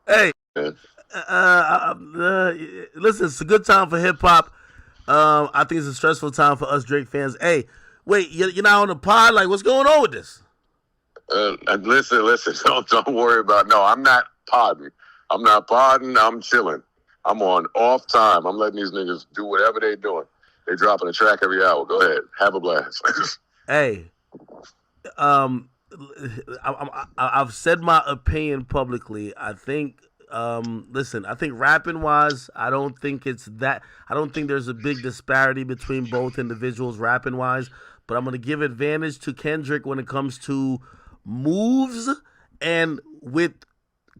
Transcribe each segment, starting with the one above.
Hey, Yeah. listen, it's a good time for hip hop. I think it's a stressful time for us Drake fans. Hey, wait, you're not on the pod? Like, what's going on with this? Listen. Don't worry about. No, I'm not podding. I'm not podding. I'm chilling. I'm on off time. I'm letting these niggas do whatever they doing. They dropping a track every hour. Go ahead, have a blast. Hey, um, I've said my opinion publicly. I think, listen, I think rapping wise, I don't think it's that. I don't think there's a big disparity between both individuals rapping wise. But I'm gonna give advantage to Kendrick when it comes to moves and with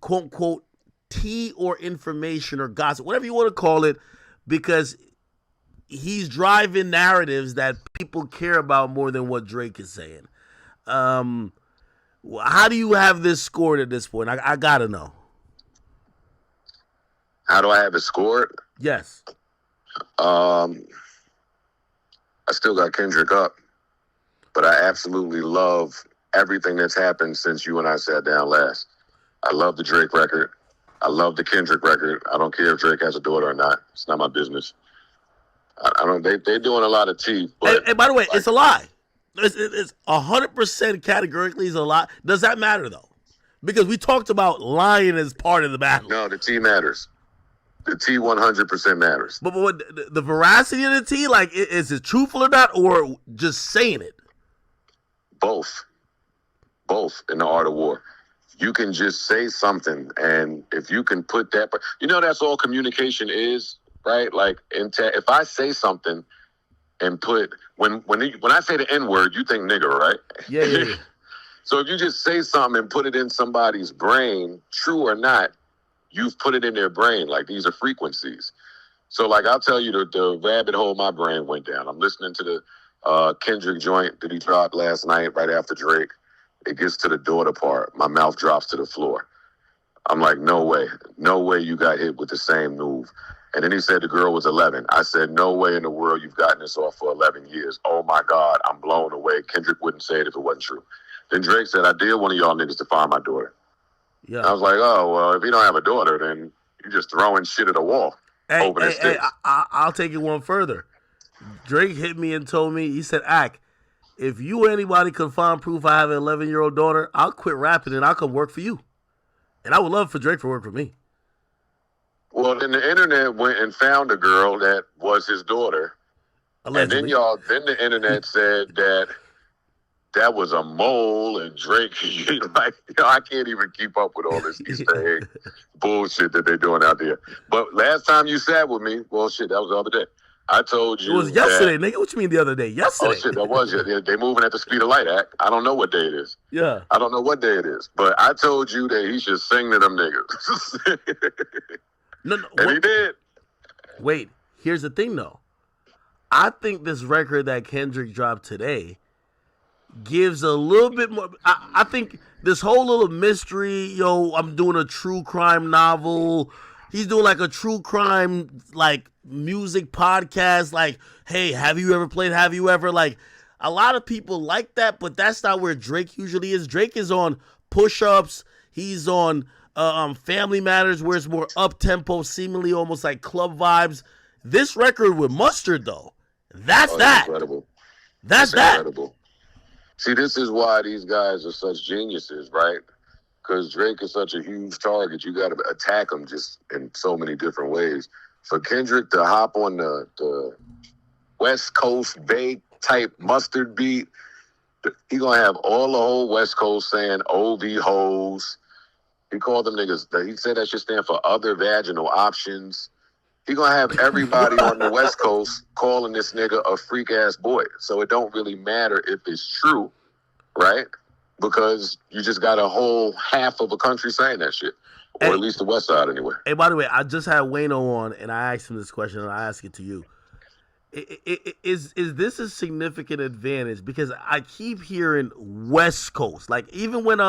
quote unquote tea or information or gossip, whatever you want to call it, because he's driving narratives that people care about more than what Drake is saying. Um, how do you have this scored at this point? I gotta know. How do I have it scored? Yes. Um, I still got Kendrick up, but I absolutely love everything that's happened since you and I sat down last. I love the Drake record. I love the Kendrick record. I don't care if Drake has a daughter or not. It's not my business. I don't. They're doing a lot of tea, but And by the way, like, it's a lie. It's 100% categorically is a lie. Does that matter though? Because we talked about lying as part of the battle. no, the tea matters. The tea 100% matters. But what the veracity of the tea, like, is it truthful or not, or just saying it? Both, both in the art of war. You can just say something, and if you can put that, that's all communication is, right? Like, if I say something and put when I say the N word, you think nigger, right? Yeah. So if you just say something and put it in somebody's brain, true or not, you've put it in their brain. Like, these are frequencies. So, like, I'll tell you the rabbit hole my brain went down. I'm listening to the Kendrick joint that he dropped last night right after Drake. It gets to the daughter part. My mouth drops to the floor. I'm like, no way. No way you got hit with the same move. And then he said the girl was 11. I said, no way in the world you've gotten this off for 11 years. Oh, my God, I'm blown away. Kendrick wouldn't say it if it wasn't true. Then Drake said, I dare one of y'all niggas to find my daughter. Yeah. I was like, oh, well, if you don't have a daughter, then you're just throwing shit at a wall. Hey, I'll take it one further. Drake hit me and told me, he said, Ak, if you or anybody could find proof I have an 11-year-old daughter, I'll quit rapping and I'll come work for you. And I would love for Drake to work for me. Well, then the internet went and found a girl that was his daughter. Allegedly. And then the internet said that was a mole, and Drake, I can't even keep up with all this Easter egg bullshit that they're doing out there. But last time you sat with me, well, shit, that was the other day. I told you it was yesterday, nigga. What you mean the other day? Yesterday. Oh, shit, that was it. They're moving at the speed of light, Act. I don't know what day it is. Yeah. I don't know what day it is. But I told you that he should sing to them niggas. No, and he did. Wait, here's the thing, though. I think this record that Kendrick dropped today gives a little bit more. I think this whole little mystery, I'm doing a true crime novel. He's doing like a true crime, like, music podcast. Like, hey, have you ever played? Have you ever? Like, a lot of people like that, but that's not where Drake usually is. Drake is on push-ups. He's on Family Matters, where it's more up-tempo, seemingly almost like club vibes. This record with Mustard, though, that's that. Incredible. That's that. Incredible. See, this is why these guys are such geniuses, right? Because Drake is such a huge target. You got to attack him just in so many different ways. For Kendrick to hop on the West Coast Bay type Mustard beat, he going to have all the whole West Coast saying OV hoes. He called them niggas, he said that should stand for other vaginal options. He going to have everybody on the West Coast calling this nigga a freak-ass boy. So it don't really matter if it's true, right? Because you just got a whole half of a country saying that shit. Or at least the West Side, anyway. Hey, by the way, I just had Wayno on, and I asked him this question, and I ask it to you. Is this a significant advantage? Because I keep hearing West Coast. Like, even when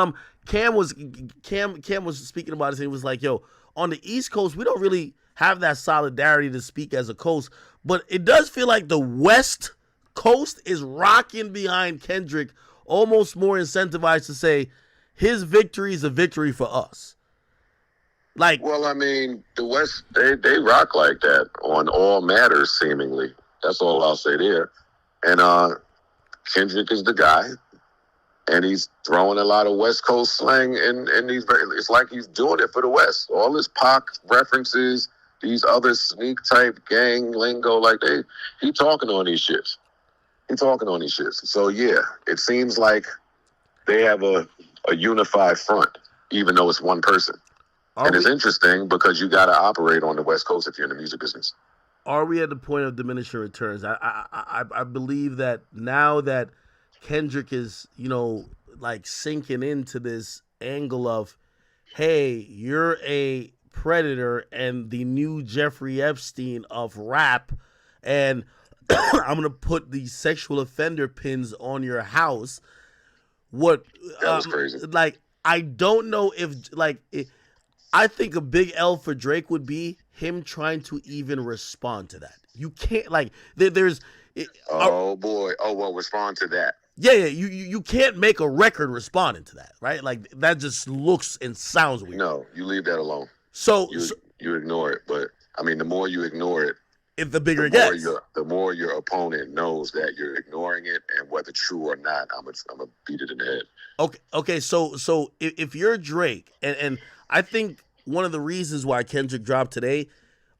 Cam was speaking about it, he was like, yo, on the East Coast, we don't really have that solidarity to speak as a coast. But it does feel like the West Coast is rocking behind Kendrick, almost more incentivized to say his victory is a victory for us. Like, Well, I mean, the West they rock like that on all matters seemingly. That's all I'll say there. And Kendrick is the guy, and he's throwing a lot of West Coast slang, and it's like he's doing it for the West. All his Pac references, these other sneak type gang lingo, like he talking on these shits. He talking on these shits. So yeah, it seems like they have a unified front, even though it's one person. And it's interesting because you got to operate on the West Coast if you're in the music business. are we at the point of diminishing returns? I believe that now that Kendrick is, like sinking into this angle of, hey, you're a predator and the new Jeffrey Epstein of rap, and I'm gonna put the sexual offender pins on your house. What? That was crazy. Like, I don't know if I think a big L for Drake would be him trying to even respond to that. You can't there's. Oh boy! Oh well, respond to that. Yeah. You can't make a record responding to that, right? Like that just looks and sounds weird. No, you leave that alone. So you ignore it, but I mean, the more you ignore it, if the bigger it gets, the more your opponent knows that you're ignoring it, and whether true or not, I'm gonna beat it in the head. Okay. So if you're Drake, and I think one of the reasons why Kendrick dropped today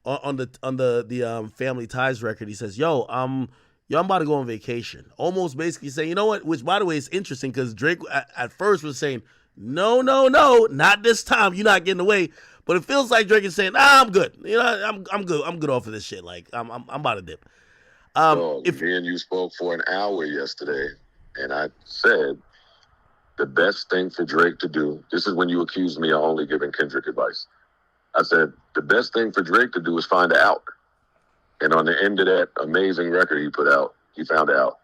on the Family Ties record, he says, "Yo, I'm about to go on vacation." Almost basically saying, you know what? Which, by the way, is interesting because Drake at first was saying, "No, not this time. You're not getting away." But it feels like Drake is saying, I'm good. I'm good. I'm good off of this shit. Like I'm about to dip. Me and you spoke for an hour yesterday, and I said the best thing for Drake to do. This is when you accused me of only giving Kendrick advice. I said the best thing for Drake to do is find out. And on the end of that amazing record he put out, he found out.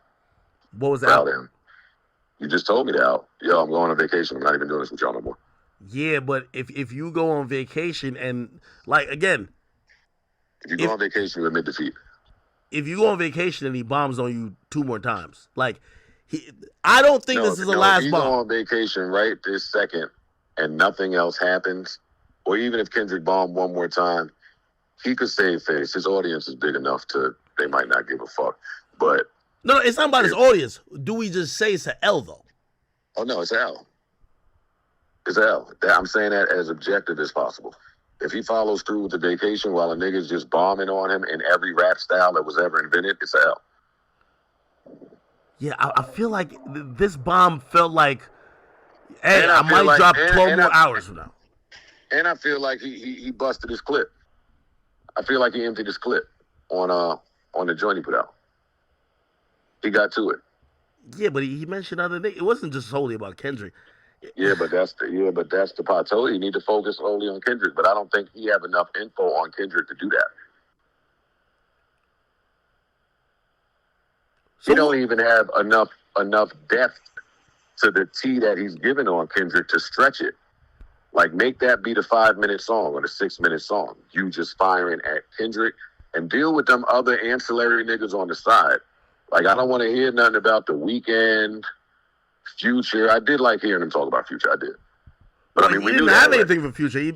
What was out? Him. You just told me that out. Yo, I'm going on vacation. I'm not even doing this with y'all no more. Yeah, but if you go on vacation and again, if you go on vacation, you admit defeat. If you go on vacation and he bombs on you 2 more times, I don't think this is the last bomb. If you go on vacation right this second and nothing else happens, or even if Kendrick bombed 1 more time, he could save face. His audience is big enough they might not give a fuck. But no, it's not about his audience. Do we just say it's an L though? Oh no, it's L. It's L. I'm saying that as objective as possible. If he follows through with the vacation while a nigga's just bombing on him in every rap style that was ever invented, it's L. Yeah, I feel like this bomb felt like, hey, I might drop 12 more hours from now. And I feel like he busted his clip. I feel like he emptied his clip on the joint he put out. He got to it. Yeah, but he mentioned other things. It wasn't just solely about Kendrick. Yeah, but that's the part. So you need to focus only on Kendrick. But I don't think he have enough info on Kendrick to do that. So he don't even have enough depth to the T that he's given on Kendrick to stretch it. Like, make that be the 5-minute song or the 6-minute song. You just firing at Kendrick and deal with them other ancillary niggas on the side. Like, I don't want to hear nothing about The Weeknd, Future. I did like hearing him talk about Future. I did. But I mean, we didn't have anything for Future.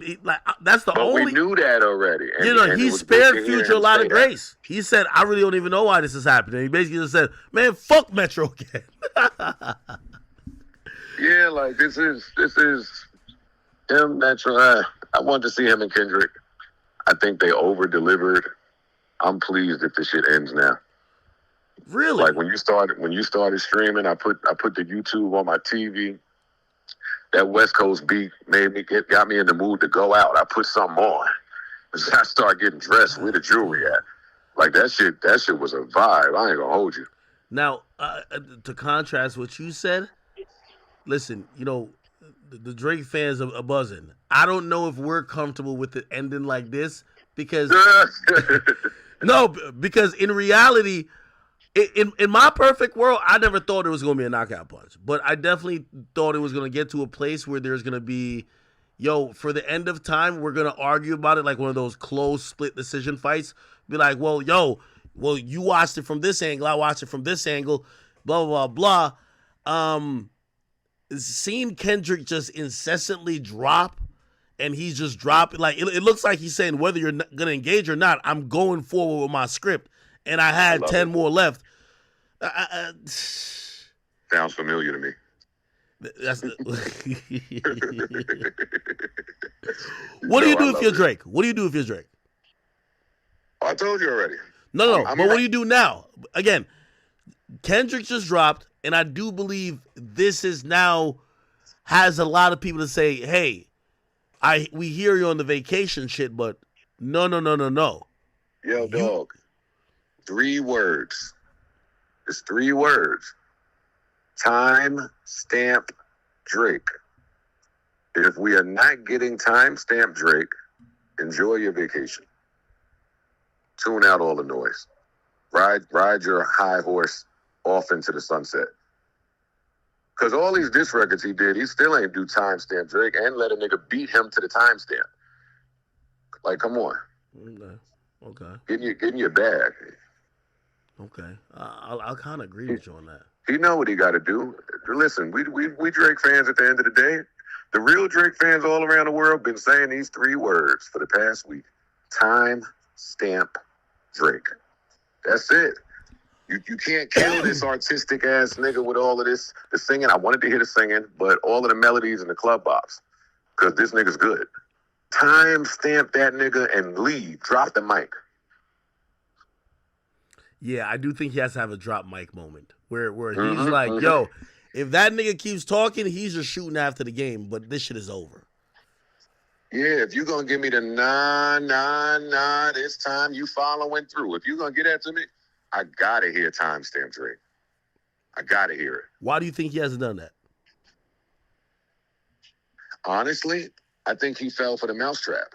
That's the only. But we knew that already. And, he spared Future a lot of grace. He said, "I really don't even know why this is happening." He basically just said, "Man, fuck Metro again." Yeah, like this is him, Metro. I wanted to see him and Kendrick. I think they over delivered. I'm pleased if this shit ends now. Really? Like when you started streaming, I put the YouTube on my TV. That West Coast beat got me in the mood to go out. I put something on. I start getting dressed. Where the jewelry at? Like that shit was a vibe. I ain't gonna hold you. Now, to contrast what you said, listen, the Drake fans are buzzing. I don't know if we're comfortable with it ending like this because because in reality, in my perfect world, I never thought it was going to be a knockout punch. But I definitely thought it was going to get to a place where there's going to be, for the end of time, we're going to argue about it like one of those close split decision fights. Be like, well, you watched it from this angle, I watched it from this angle, blah, blah, blah, blah. Seeing Kendrick just incessantly drop and he's just dropping. Like it looks like he's saying whether you're gonna engage or not, I'm going forward with my script, and I had 10 more left. Sounds familiar to me. That's what do you do if you're Drake? What do you do if you're Drake? I told you already. No. But what do you do now? Again, Kendrick just dropped, and I do believe this is now has a lot of people to say, "Hey, we hear you on the vacation shit, but no." Yo, dog. 3 words. It's 3 words. Time stamp Drake. If we are not getting time stamp Drake, enjoy your vacation. Tune out all the noise. Ride your high horse off into the sunset. Because all these diss records he did, he still ain't do time stamp Drake and let a nigga beat him to the time stamp. Like, come on. Okay. Get in your bag. Okay. I'll kind of agree with you on that. He know what he got to do. Listen, we Drake fans at the end of the day. The real Drake fans all around the world been saying these 3 words for the past week. Time stamp Drake. That's it. You can't kill this artistic ass nigga with all of this, the singing. I wanted to hear the singing, but all of the melodies and the club bops. Because this nigga's good. Time stamp that nigga and leave. Drop the mic. Yeah, I do think he has to have a drop mic moment where he's like, yo, if that nigga keeps talking, he's just shooting after the game, but this shit is over. Yeah, if you're going to give me the nah, this time you following through. If you're going to get that to me, I got to hear timestamp Drake. I got to hear it. Why do you think he hasn't done that? Honestly, I think he fell for the mousetrap.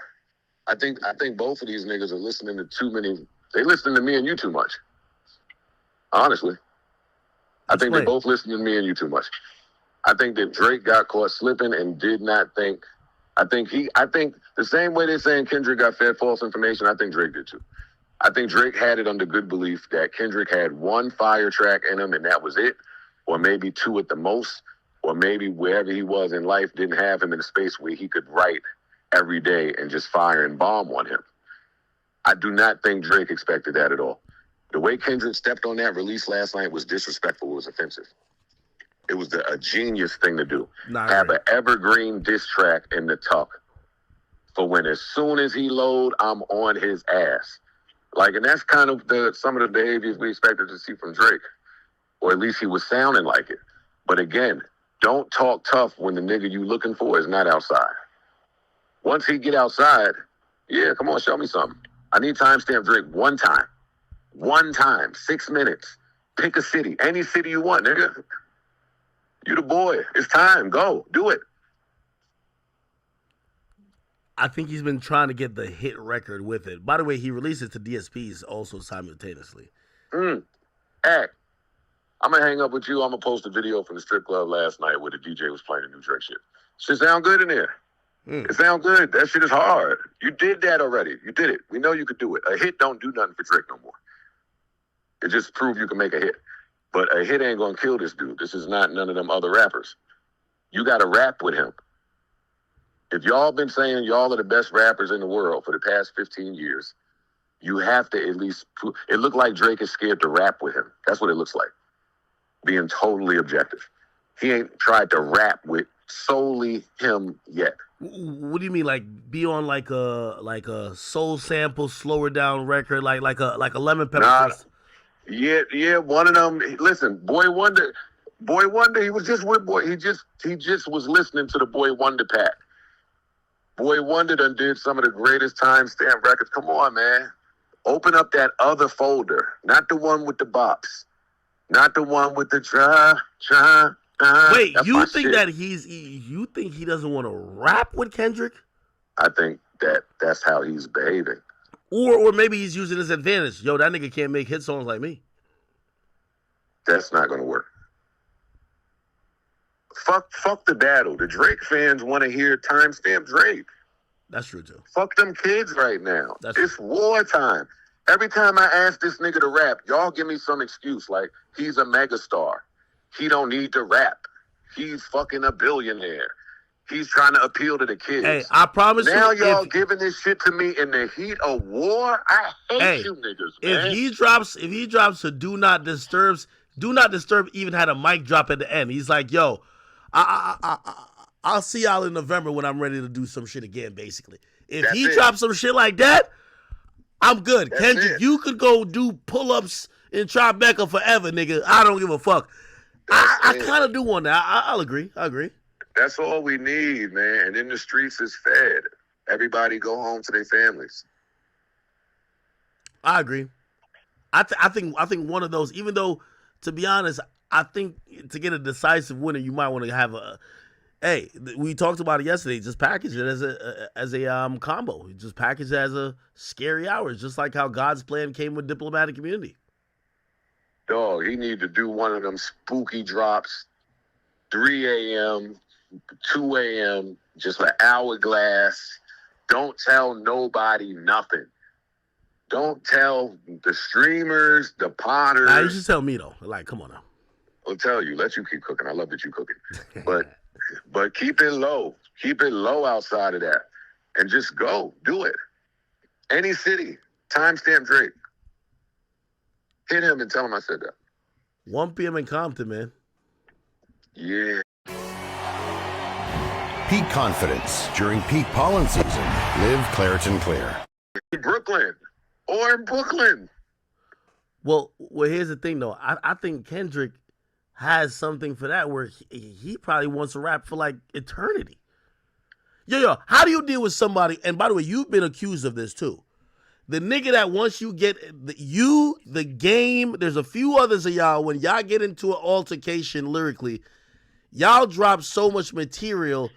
I think both of these niggas are listening to too many. They listen to me and you too much. Honestly. I think they both listen to me and you too much. I think that Drake got caught slipping and did not think. I think the same way they're saying Kendrick got fed false information, I think Drake did too. I think Drake had it under good belief that Kendrick had 1 fire track in him and that was it, or maybe 2 at the most, or maybe wherever he was in life didn't have him in a space where he could write every day and just fire and bomb on him. I do not think Drake expected that at all. The way Kendrick stepped on that release last night was disrespectful. It was offensive. It was a genius thing to do. Have an evergreen diss track in the tuck for when as soon as he load, I'm on his ass. Like, and that's kind of some of the behaviors we expected to see from Drake. Or at least he was sounding like it. But again, don't talk tough when the nigga you looking for is not outside. Once he get outside, yeah, come on, show me something. I need timestamp Drake 1 time. 1 time, 6 minutes. Pick a city. Any city you want, nigga. You the boy. It's time. Go. Do it. I think he's been trying to get the hit record with it. By the way, he released it to DSPs also simultaneously. Hey, I'm going to hang up with you. I'm going to post a video from the strip club last night where the DJ was playing a new Drake shit. Shit sound good in there. It sound good. That shit is hard. You did that already. You did it. We know you could do it. A hit don't do nothing for Drake no more. It just proved you can make a hit. But a hit ain't going to kill this dude. This is not none of them other rappers. You got to rap with him. If y'all been saying y'all are the best rappers in the world for the past 15 years, you have to at least prove. It looked like Drake is scared to rap with him. That's what it looks like. Being totally objective. He ain't tried to rap with solely him yet. What do you mean, like be on like a soul sample, slower down record, like a lemon pepper? Nah, yeah, one of them. Listen, Boy Wonder, he was just with Boy. He just was listening to the Boy Wonder pack. Boy Wonder done did some of the greatest timestamp records. Come on, man. Open up that other folder, not the one with the bops, not the one with the try. Wait, you think that you think he doesn't want to rap with Kendrick? I think that's how he's behaving. Or maybe he's using his advantage. Yo, that nigga can't make hit songs like me. That's not going to work. Fuck the battle. The Drake fans want to hear timestamp Drake. That's true, too. Fuck them kids right now. It's true. wartime. Every time I ask this nigga to rap, y'all give me some excuse like he's a megastar. He don't need to rap. He's fucking a billionaire. He's trying to appeal to the kids. Hey, I promise now you, y'all giving this shit to me in the heat of war. I hate you niggas, man. If he drops a do not disturb even had a mic drop at the end. He's like, yo, I'll see y'all in November when I'm ready to do some shit again, basically. If he drops some shit like that, I'm good. Kendrick, you could go do pull-ups in Tribeca forever, nigga. I don't give a fuck. I kind of do want that. I'll agree. I agree. That's all we need, man. And then the streets is fed. Everybody go home to their families. I agree. I think one of those, even though, to be honest, I think to get a decisive winner, you might want to have a. Hey, we talked about it yesterday. Just package it as a combo. Just package it as a scary hours, just like how God's plan came with Diplomatic Community. Dog, he need to do one of them spooky drops, 3 a.m., 2 a.m., just an hourglass. Don't tell nobody nothing. Don't tell the streamers, the potters. You should tell me, though. Like, come on now. I'll tell you. Let you keep cooking. I love that you cooking. But keep it low. Keep it low outside of that. And just go. Do it. Any city. Timestamp Drake. Hit him and tell him I said that. 1 p.m. in Compton, man. Yeah. Peak confidence during peak pollen season. Live Claritin Clear. In Brooklyn. Or in Brooklyn. Well, here's the thing, though. I think Kendrick has something for that where he probably wants to rap for, like, eternity. Yo, how do you deal with somebody, and by the way, you've been accused of this, too. The nigga that once you get, the game, there's a few others of y'all, when y'all get into an altercation lyrically, y'all drop so much material